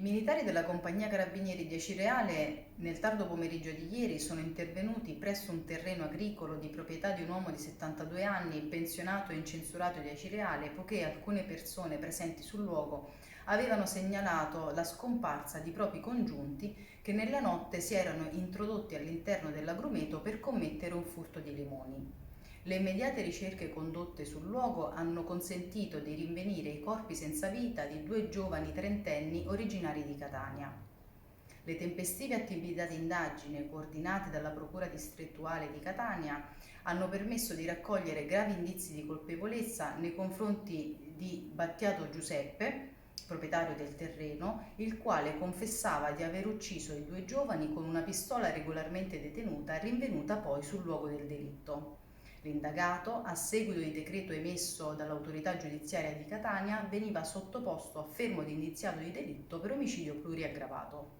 I militari della compagnia carabinieri di Acireale nel tardo pomeriggio di ieri sono intervenuti presso un terreno agricolo di proprietà di un uomo di 72 anni, pensionato e incensurato di Acireale, poiché alcune persone presenti sul luogo avevano segnalato la scomparsa di propri congiunti che nella notte si erano introdotti all'interno dell'agrumeto per commettere un furto di limoni. Le immediate ricerche condotte sul luogo hanno consentito di rinvenire i corpi senza vita di due giovani trentenni originari di Catania. Le tempestive attività di indagine coordinate dalla Procura distrettuale di Catania hanno permesso di raccogliere gravi indizi di colpevolezza nei confronti di Battiato Giuseppe, proprietario del terreno, il quale confessava di aver ucciso i due giovani con una pistola regolarmente detenuta, rinvenuta poi sul luogo del delitto. L'indagato, a seguito di decreto emesso dall'autorità giudiziaria di Catania, veniva sottoposto a fermo di indiziato di delitto per omicidio pluriaggravato.